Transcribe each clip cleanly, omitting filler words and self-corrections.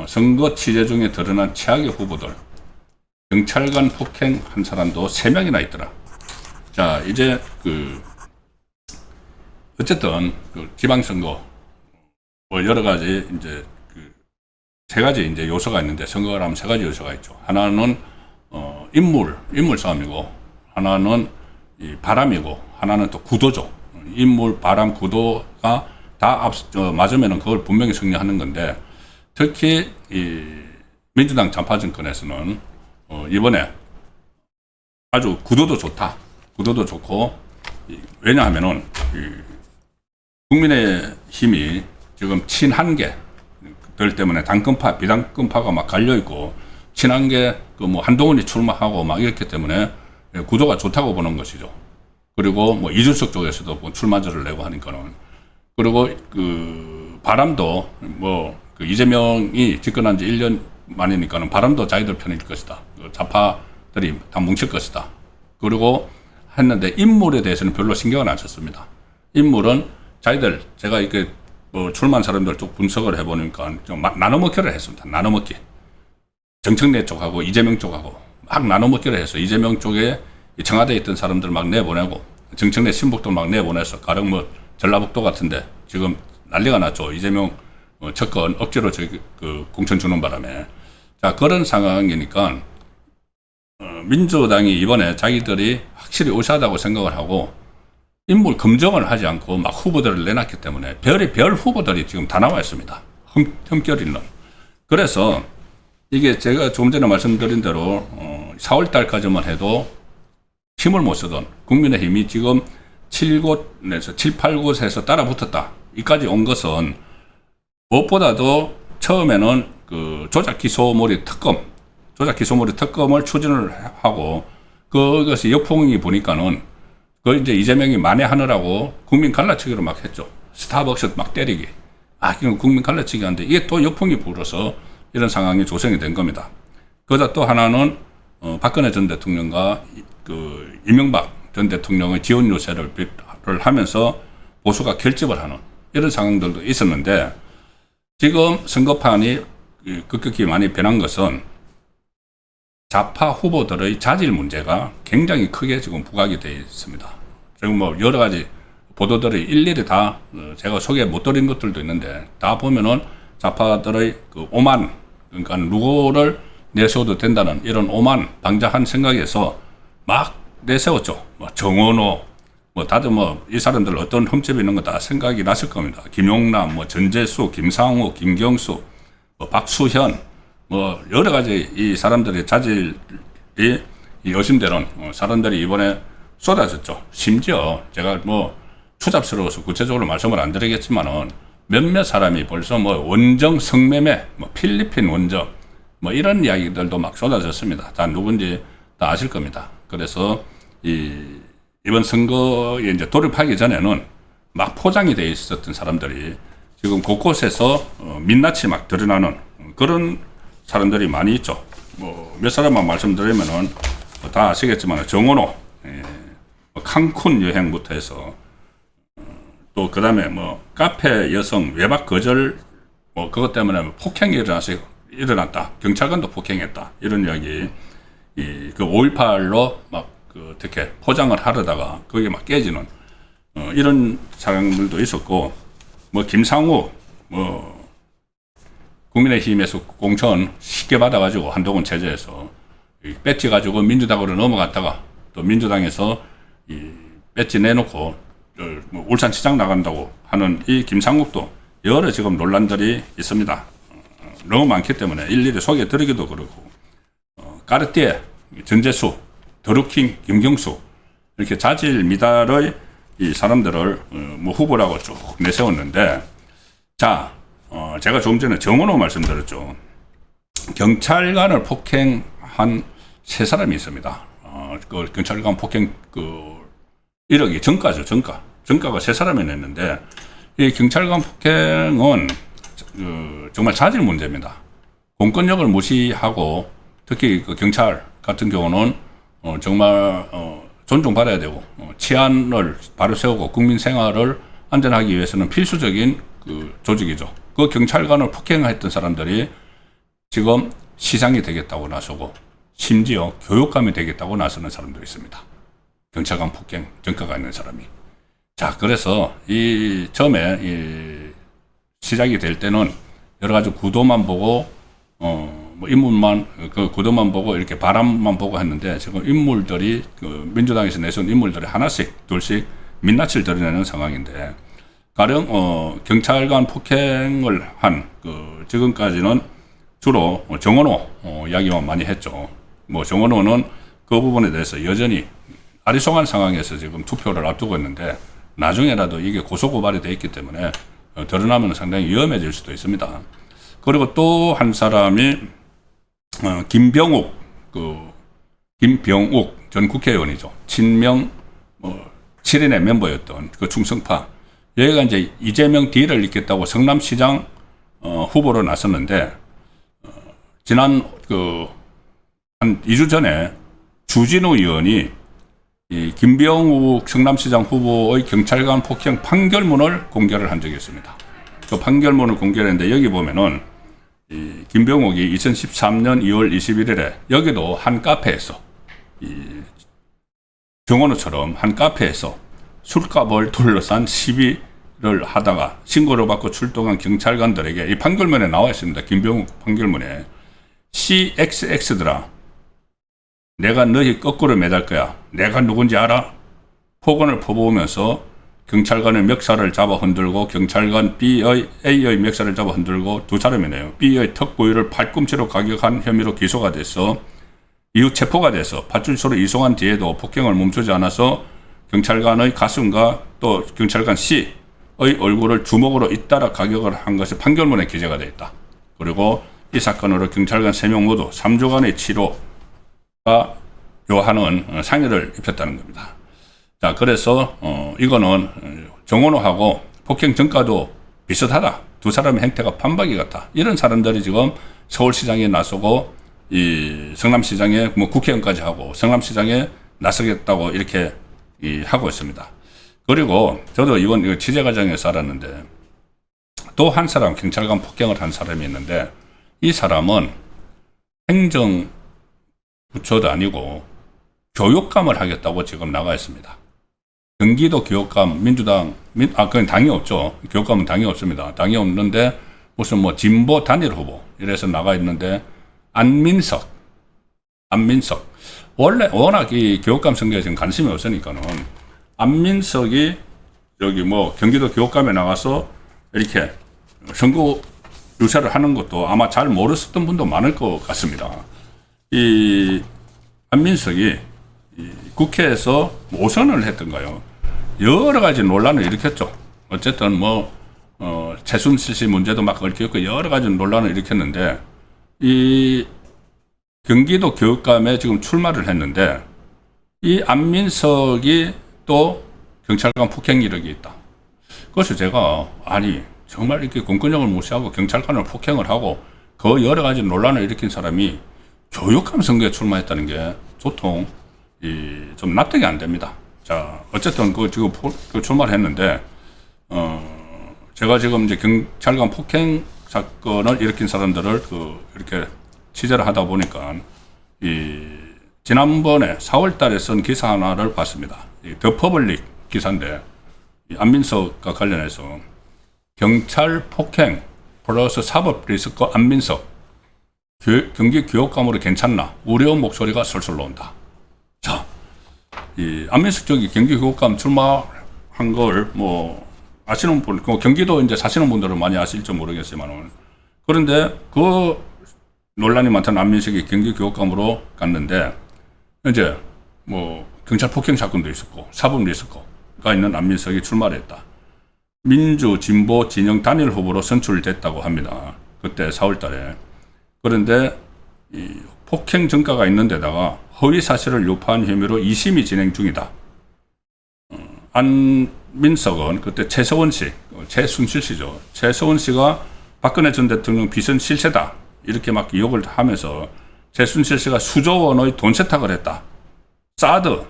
선거 취재 중에 드러난 최악의 후보들, 경찰관 폭행한 사람도 3명이나 있더라. 자, 이제 어쨌든 지방선거 여러 가지 이제 3가지 이제 요소가 있는데, 선거를 하면 3가지 요소가 있죠. 하나는 인물 싸움이고, 하나는 이 바람이고, 하나는 또 구도죠. 인물, 바람, 구도가 다 맞으면은 그걸 분명히 승리하는 건데, 특히 이 민주당 잔파 정권에서는 이번에 아주 구도도 좋다. 구도도 좋고, 왜냐하면은 국민의힘이 지금 친한계들 때문에 당권파, 비당권파가 막 갈려 있고, 친한계 한동훈이 출마하고 막 이렇기 때문에 구도가 좋다고 보는 것이죠. 그리고 이준석 쪽에서도 출마자를 내고 하니까는. 그리고 바람도 이재명이 집권한 지 1년 만이니까는 바람도 자기들 편일 것이다. 좌파들이 다 뭉칠 것이다. 그리고 했는데, 인물에 대해서는 별로 신경을 안 썼습니다. 인물은 자기들, 제가 이렇게 출마한 사람들 쭉 분석을 해보니까 좀 나눠먹기를 했습니다. 나눠먹기. 정청래 쪽하고 이재명 쪽하고 막 나눠먹기를 해서, 이재명 쪽에 청와대에 있던 사람들 막 내보내고, 정청래 신북도 막 내보내서, 가령 전라북도 같은데 지금 난리가 났죠. 이재명 접근 억지로 공천 주는 바람에. 자, 그런 상황이니까 민주당이 이번에 자기들이 확실히 우세하다고 생각을 하고 인물 검증을 하지 않고 막 후보들을 내놨기 때문에 별 후보들이 지금 다 나와 있습니다. 흠결 있는. 그래서 이게 제가 조금 전에 말씀드린 대로 4월 달까지만 해도 힘을 못 쓰던 국민의힘이 지금 7곳에서 7, 8곳에서 따라붙었다. 이까지 온 것은 무엇보다도 처음에는 조작 기소몰이 특검을 추진을 하고, 그것이 역풍이 부니까는 이제 이재명이 만회하느라고 국민 갈라치기로 막 했죠. 스타벅스 막 때리기. 이건 국민 갈라치기 하는데, 이게 또 역풍이 불어서 이런 상황이 조성이 된 겁니다. 그러다 또 하나는 박근혜 전 대통령과 이명박 전 대통령의 지원 요새를 하면서 보수가 결집을 하는 이런 상황들도 있었는데, 지금 선거판이 급격히 많이 변한 것은 좌파 후보들의 자질 문제가 굉장히 크게 지금 부각이 되어 있습니다. 지금 여러 가지 보도들이 일일이 다 제가 소개 못 드린 것들도 있는데, 다 보면은 좌파들의 오만, 그러니까 누구를 내세워도 된다는 이런 오만 방자한 생각에서 막 내세웠죠. 정원호, 다들 이 사람들 어떤 흠집이 있는 거 다 생각이 났을 겁니다. 김용남, 전재수, 김상우, 김경수, 박수현, 여러 가지 이 사람들의 자질이 여심되는 사람들이 이번에 쏟아졌죠. 심지어 제가 추잡스러워서 구체적으로 말씀을 안 드리겠지만은 몇몇 사람이 벌써 원정 성매매, 필리핀 원정, 이런 이야기들도 막 쏟아졌습니다. 다 누군지 다 아실 겁니다. 그래서 이번 선거에 이제 돌입하기 전에는 막 포장이 돼 있었던 사람들이 지금 곳곳에서 민낯이 막 드러나는 그런 사람들이 많이 있죠. 몇 사람만 말씀드리면은 다 아시겠지만, 정원호, 칸쿤 여행부터 해서 또 그 다음에 카페 여성 외박 거절, 그것 때문에 폭행이 일어났다. 경찰관도 폭행했다. 이런 이야기. 5.18로 어떻게 포장을 하려다가 그게 막 깨지는 이런 사람들도 있었고, 김상우 국민의힘에서 공천 쉽게 받아가지고 한동훈 체제에서 배지 가지고 민주당으로 넘어갔다가 또 민주당에서 배지 내놓고 울산시장 나간다고 하는 이 김상욱도 여러 지금 논란들이 있습니다. 너무 많기 때문에 일일이 소개해 드리기도 그렇고, 까르띠에, 전재수, 더루킹, 김경수, 이렇게 자질 미달의 이 사람들을 후보라고 쭉 내세웠는데, 자, 제가 조금 전에 정원호 말씀드렸죠. 경찰관을 폭행한 3사람이 있습니다. 경찰관 폭행 1억이 정가죠, 정가. 정가가 3사람이 냈는데, 이 경찰관 폭행은 정말 자질 문제입니다. 공권력을 무시하고, 특히 경찰 같은 경우는 정말 존중받아야 되고 치안을 바로 세우고 국민 생활을 안전하기 위해서는 필수적인 그 조직이죠. 그 경찰관을 폭행했던 사람들이 지금 시장이 되겠다고 나서고 심지어 교육감이 되겠다고 나서는 사람들이 있습니다. 경찰관 폭행 전과가 있는 사람이. 자, 그래서 이 처음에 시작이 될 때는 여러 가지 구도만 보고 뭐 인물만 그 구도만 보고 이렇게 바람만 보고 했는데 지금 인물들이 그 민주당에서 내세운 인물들이 하나씩 둘씩 민낯을 드러내는 상황인데 가령 경찰관 폭행을 한 그 지금까지는 주로 정원호 이야기만 많이 했죠. 뭐 정원호는 그 부분에 대해서 여전히 아리송한 상황에서 지금 투표를 앞두고 있는데 나중에라도 이게 고소고발이 돼 있기 때문에 드러나면 상당히 위험해질 수도 있습니다. 그리고 또 한 사람이 김병욱 전 국회의원이죠. 친명 7인의 멤버였던 그 충성파. 여기가 이제 이재명 뒤를 잇겠다고 성남시장 후보로 나섰는데 지난 한 2주 전에 주진우 의원이 이 김병욱 성남시장 후보의 경찰관 폭행 판결문을 공개를 한 적이 있습니다. 그 판결문을 공개했는데 여기 보면은 이 김병욱이 2013년 2월 21일에 여기도 한 카페에서 정원호처럼 한 카페에서 술값을 둘러싼 시비를 하다가 신고를 받고 출동한 경찰관들에게 이 판결문에 나와 있습니다. 김병욱 판결문에 CXX들아 내가 너희 거꾸로 매달 거야. 내가 누군지 알아? 폭언을 퍼부으면서 경찰관의 멱살을 잡아 흔들고 경찰관 A의 멱살을 잡아 흔들고 두 사람이네요. B의 턱 부위를 팔꿈치로 가격한 혐의로 기소가 돼서 이후 체포가 돼서 파출소로 이송한 뒤에도 폭행을 멈추지 않아서 경찰관의 가슴과 또 경찰관 C의 얼굴을 주먹으로 잇따라 가격을 한 것이 판결문에 기재가 되어 있다. 그리고 이 사건으로 경찰관 3명 모두 3주간의 치료가 요하는 상해를 입혔다는 겁니다. 자, 그래서 이거는 정원호하고 폭행 전과도 비슷하다. 두 사람의 행태가 반박이 같다. 이런 사람들이 지금 서울시장에 나서고 이 성남시장에 뭐 국회의원까지 하고 성남시장에 나서겠다고 이렇게 하고 있습니다. 그리고 저도 이건 취재 과정에서 알았는데 또 한 사람 경찰관 폭행을 한 사람이 있는데 이 사람은 행정부처도 아니고 교육감을 하겠다고 지금 나가 있습니다. 경기도 교육감, 민주당, 그건 당이 없죠. 교육감은 당이 없습니다. 당이 없는데 무슨 뭐 진보 단일 후보 이래서 나가 있는데 안민석. 원래 워낙 이 교육감 선거에 지금 관심이 없으니까는 안민석이 여기 뭐 경기도 교육감에 나가서 이렇게 선거 유세를 하는 것도 아마 잘 모르셨던 분도 많을 것 같습니다. 이 안민석이 국회에서 모선을 했던가요? 여러 가지 논란을 일으켰죠. 어쨌든 뭐 최순실 씨 문제도 막 얽혔고 여러 가지 논란을 일으켰는데 이 경기도 교육감에 지금 출마를 했는데 이 안민석이 또 경찰관 폭행 이력이 있다. 그래서 제가 아니 정말 이렇게 공권력을 무시하고 경찰관을 폭행을 하고 그 여러 가지 논란을 일으킨 사람이 교육감 선거에 출마했다는 게 도통 좀 납득이 안 됩니다. 자, 어쨌든 지금 출마를 했는데 제가 지금 이제 경찰관 폭행 사건을 일으킨 사람들을 이렇게 취재를 하다 보니까 지난번에 4월달에 쓴 기사 하나를 봤습니다. 더 퍼블릭 기사인데 안민석과 관련해서 경찰 폭행 플러스 사법 리스크 안민석 경기 교육감으로 괜찮나 우려 목소리가 솔솔 나온다. 자, 이 안민석 쪽이 경기 교육감 출마한 걸 뭐 아시는 분, 경기도 이제 사시는 분들은 많이 아실지 모르겠지만은 그런데 그 논란이 많던 안민석이 경기 교육감으로 갔는데 이제 뭐 경찰 폭행 사건도 있었고 사법 리스크가 있는 안민석이 출마를 했다. 민주 진보 진영 단일 후보로 선출됐다고 합니다. 그때 4월달에. 그런데 이 폭행 전과가 있는 데다가 허위 사실을 유포한 혐의로 2심이 진행 중이다. 안민석은 그때 최순실 씨죠. 최서원 씨가 박근혜 전 대통령 비선 실세다. 이렇게 막 의혹을 하면서 최순실 씨가 수조 원의 돈 세탁을 했다. 사드,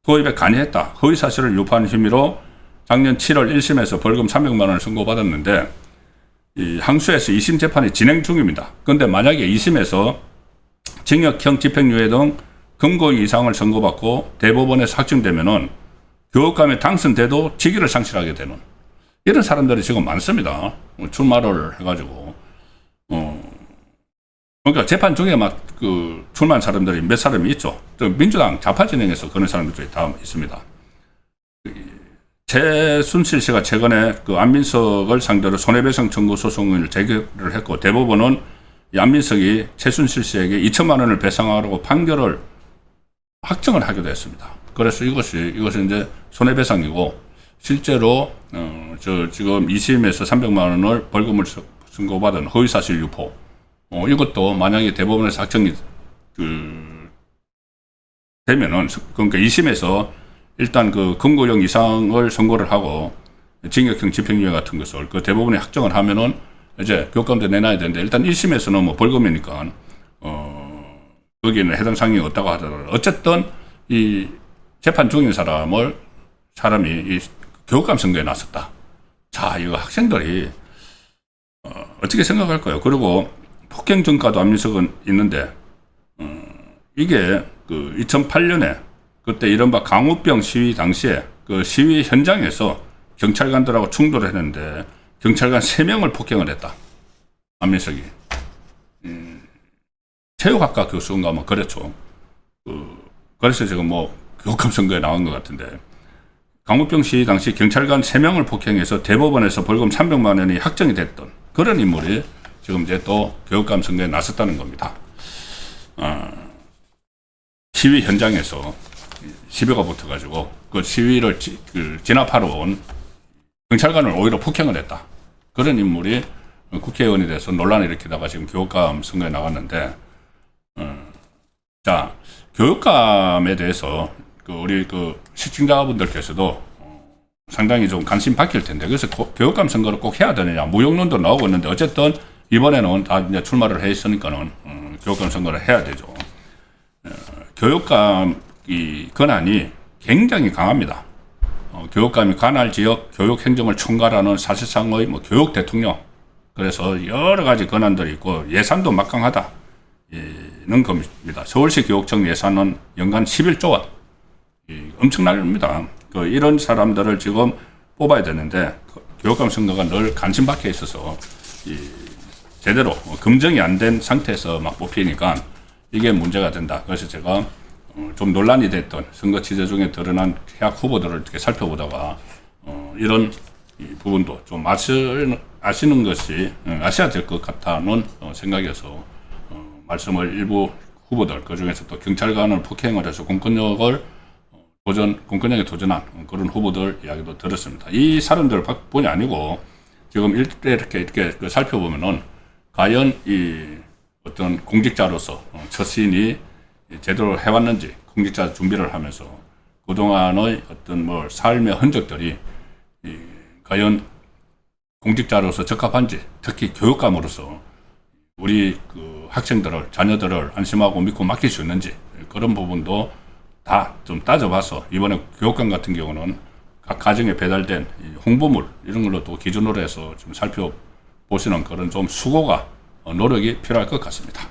도입에 간이했다. 허위 사실을 유포한 혐의로 작년 7월 1심에서 벌금 300만 원을 선고받았는데 이 항소에서 2심 재판이 진행 중입니다. 그런데 만약에 2심에서 징역형 집행유예 등 금고 이상을 선고받고 대법원에서 확정되면은 교육감에 당선돼도 직위를 상실하게 되는 이런 사람들이 지금 많습니다. 출마를 해가지고 그러니까 재판 중에 막 그 출마한 사람들이 몇 사람이 있죠. 민주당 좌파 진영에서 그런 사람들이 다 있습니다. 최순실 씨가 최근에 그 안민석을 상대로 손해배상 청구 소송을 제기를 했고 대법원은 이 안민석이 최순실 씨에게 2천만 원을 배상하라고 판결을 확정을 하기도 했습니다. 그래서 이것이 이제 손해배상이고 실제로 지금 2심에서 300만 원을 벌금을 선고받은 허위사실 유포 이것도 만약에 대법원에서 확정이 되면은 그러니까 2심에서 일단 그 금고형 이상을 선고를 하고 징역형 집행유예 같은 것을 그 대법원에 확정을 하면은 이제 교육감도 내놔야 되는데 일단 1심에서는 뭐 벌금이니까 거기에는 해당 사항이 없다고 하더라도 어쨌든 이 재판 중인 사람이 이 교육감 선거에 나섰다. 자, 이거 학생들이 어떻게 생각할까요? 그리고 폭행 전과도 안민석은 있는데 이게 그 2008년에 그때 이른바 강우병 시위 당시에 그 시위 현장에서 경찰관들하고 충돌을 했는데 경찰관 3명을 폭행을 했다. 안민석이. 체육학과 교수인가 뭐 그랬죠. 그래서 지금 뭐 교육감 선거에 나온 것 같은데 강우병 시위 당시 경찰관 3명을 폭행해서 대법원에서 벌금 300만 원이 확정이 됐던 그런 인물이 지금 이제 또 교육감 선거에 나섰다는 겁니다. 시위 현장에서 시비가 붙어가지고 그 시위를 진압하러 온 경찰관을 오히려 폭행을 했다. 그런 인물이 국회의원이 돼서 논란을 일으키다가 지금 교육감 선거에 나왔는데, 자, 교육감에 대해서 우리 시청자분들께서도 상당히 좀 관심 바뀔 텐데, 그래서 교육감 선거를 꼭 해야 되느냐, 무용론도 나오고 있는데, 어쨌든 이번에는 다 이제 출마를 해 있으니까는 교육감 선거를 해야 되죠. 교육감 이 권한이 굉장히 강합니다. 교육감이 관할 지역 교육 행정을 총괄하는 사실상의 뭐 교육 대통령. 그래서 여러 가지 권한들이 있고 예산도 막강하다. 는 겁니다. 서울시 교육청 예산은 연간 11조 원. 엄청납니다. 이런 사람들을 지금 뽑아야 되는데 교육감 선거가 늘 관심 밖에 있어서 제대로 검증이 안 된 상태에서 막 뽑히니까 이게 문제가 된다. 그래서 제가 좀 논란이 됐던 선거 취재 중에 드러난 해학 후보들을 이렇게 살펴보다가 이런 부분도 좀 아시는 것이 아셔야 될 것 같다는 생각이어서 말씀을 일부 후보들 그중에서 또 경찰관을 폭행을 해서 공권력에 도전한 그런 후보들 이야기도 들었습니다. 이 사람들 뿐이 아니고 지금 이렇게 살펴보면은 과연 이 어떤 공직자로서 첫 시인이 제대로 해왔는지 공직자 준비를 하면서 그동안의 어떤 뭐 삶의 흔적들이 과연 공직자로서 적합한지 특히 교육감으로서 우리 학생들을 자녀들을 안심하고 믿고 맡길 수 있는지 그런 부분도 다 좀 따져봐서 이번에 교육감 같은 경우는 각 가정에 배달된 홍보물 이런 걸로 또 기준으로 해서 좀 살펴보시는 그런 좀 수고가 노력이 필요할 것 같습니다.